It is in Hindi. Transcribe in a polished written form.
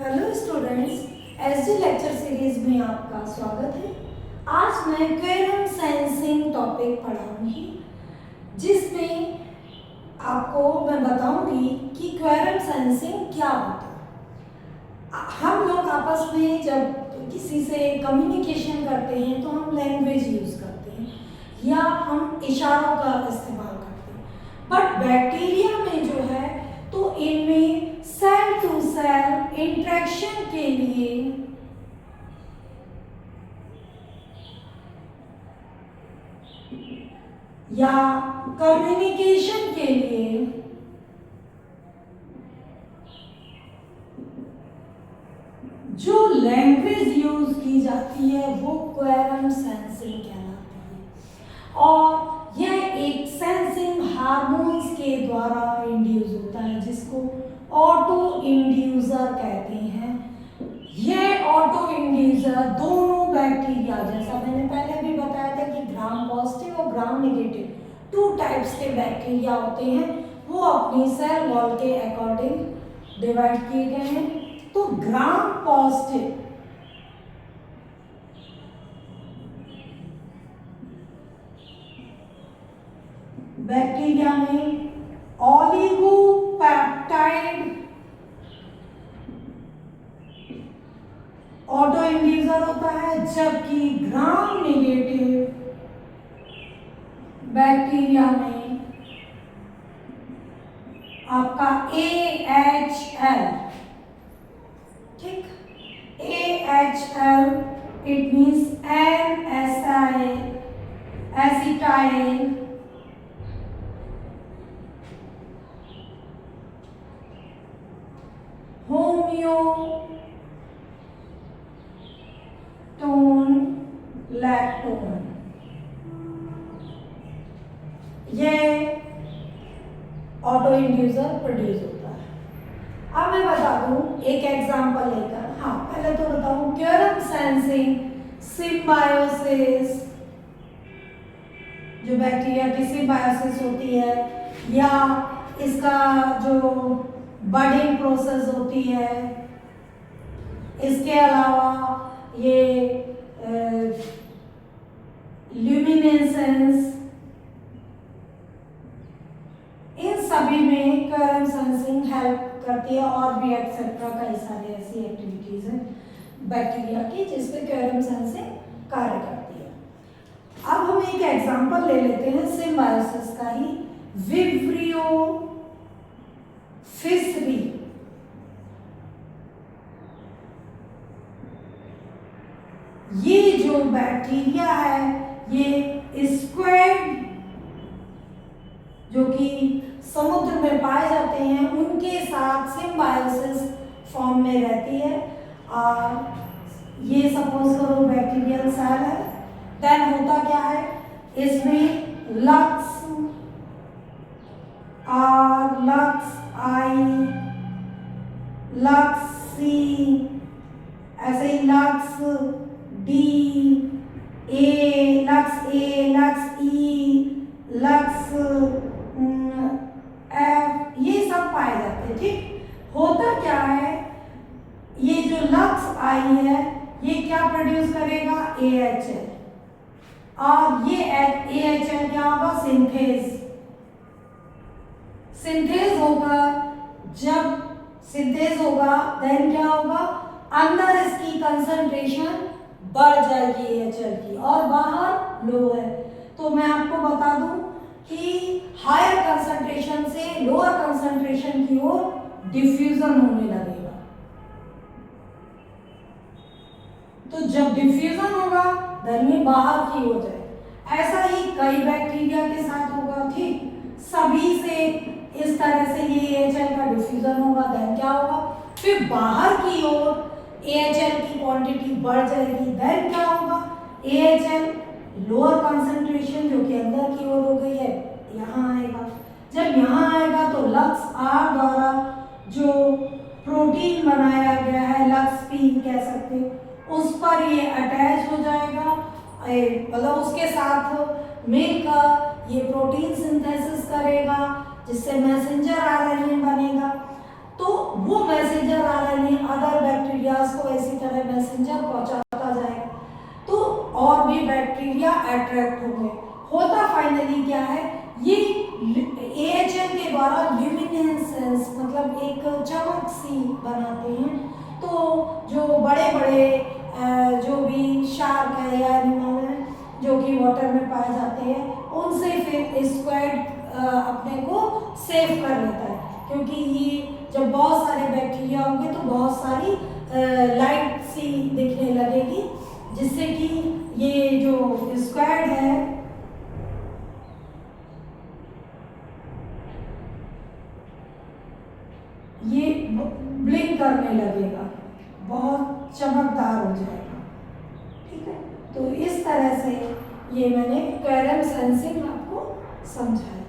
Hello students, SD lecture series में आपका स्वागत है। आज मैं क्वेरम सेंसिंग टॉपिक पढ़ाऊंगी, जिसमें आपको मैं बताऊंगी कि क्वेरम सेंसिंग क्या होता है। हम लोग आपस में जब किसी से कम्युनिकेशन करते हैं तो हम लैंग्वेज यूज़ करते हैं या हम इशारों का इस्तेमाल करते हैं, बट बैक्टीरिया में जो है तो इनमें सेल टू सेल इंटरेक्शन के लिए या कम्युनिकेशन के लिए जो लैंग्वेज यूज की जाती है वो क्वेरम सेंसिंग कहलाती है, और यह एक सेंसिंग हार्मोन्स के द्वारा इंड्यूस होता है, जिसको ऑटो इंड्यूसर कहते हैं। यह ऑटो इंड्यूसर दोनों बैक्टीरिया, जैसा मैंने पहले भी बताया था कि ग्राम पॉजिटिव और ग्राम नेगेटिव 2 टाइप्स के बैक्टीरिया होते हैं, वो अपनी सेल वॉल के अकॉर्डिंग डिवाइड किए गए हैं। तो ग्राम पॉजिटिव बैक्टीरिया में ऑलिगोपेप्टाइड ऑटो इंड्यूसर होता है, जबकि ग्राम नेगेटिव बैक्टीरिया में आपका AHL, ठीक, AHL it means NSI acetyl lactone, ये ऑटो इंड्यूसर प्रोड्यूस होता है। अब मैं बता दूं एक एग्जांपल लेकर। हाँ, पहले तो बताऊं क्वेरम सेंसिंग सिम्बायोसिस, जो बैक्टीरिया की सिम्बायोसिस होती है या इसका जो बडिंग प्रोसेस होती है। इसके अलावा ये ल्यूमिनेसेंस, इन सभी में क्वेरम सेंसिंग हेल्प करती है, और भी एक्सेट्रा कई सारी ऐसी एक्टिविटीज हैं बैक्टीरिया की जिसपे क्वेरम सेंसिंग कार्य करती है। अब हम एक एग्जांपल ले लेते हैं सिम्बायोसिस का ही, विब्रियो फिशरी। ये जो बैक्टीरिया है ये स्क्वैड, जो कि समुद्र में पाए जाते हैं, उनके साथ सिम्बायोसिस फॉर्म में रहती है। और ये सपोज करो बैक्टीरियल सेल है, देन होता क्या है, इसमें Lux R, Lux I, Lux C, ऐसे ही Lux D, Lux A, Lux E, Lux F, ये सब पाए जाते हैं। ठीक, होता क्या है, ये जो लक्स आई है ये क्या प्रोड्यूस करेगा, AHL, और ये AHL क्या होगा, सिंथेज। सिंथेज होगा, जब सिंथेज होगा देन क्या होगा, अंदर इसकी कंसंट्रेशन बढ़ जाएगी AHL की और बाहर लो है। तो मैं आपको बता दूं कि हायर कंसंट्रेशन से लोअर कंसंट्रेशन की ओर डिफ्यूजन होने लगेगा। तो जब डिफ्यूजन होगा देन ये बाहर की ओर जाए। ऐसा ही कई बैक्टीरिया के साथ होगा। ठीक, सभी से इस तरह से ये AHL का डिफ्यूजन होगा, देन क्या होगा, फिर बाहर की ओर AHL की क्वांटिटी बढ़ जाएगी, देन क्या होगा, AHL लोअर कंसंट्रेशन जो कि अंदर की ओर हो गई है यहाँ आएगा। जब यहाँ आएगा तो लक्स R द्वारा जो प्रोटीन बनाया गया है, लक्स P कह सकते हैं, उस पर ये अटैच हो जाएगा, मतलब उसके साथ मिलकर ये प्रोटीन सिंथेसिस करेगा, जिससे मैसेंजर RNA बनेगा। तो वो मैसेंजर आरएनए अदर बैक्टीरियाज को इसी तरह मैसेंजर पहुंचाता जाएगा, तो और भी बैक्टीरिया अट्रैक्ट होंगे। होता फाइनली क्या है, ये AHL के द्वारा ल्यूमिनेसेंस मतलब एक चमक सी बनाते हैं। तो जो बड़े बड़े जो भी शार्क है या एनिमल है जो कि वाटर में पाए जाते हैं, उनसे फिर स्क्वैड अपने को सेव कर लेता है, क्योंकि ये जब बहुत सारे बैक्टीरिया होंगे तो बहुत सारी लाइट सी दिखने लगेगी, जिससे कि ये जो स्क्वैड है ये ब्लिंक करने लगेगा, बहुत चमकदार हो जाएगा। ठीक है, तो इस तरह से ये मैंने क्वेरम सेंसिंग आपको समझाया।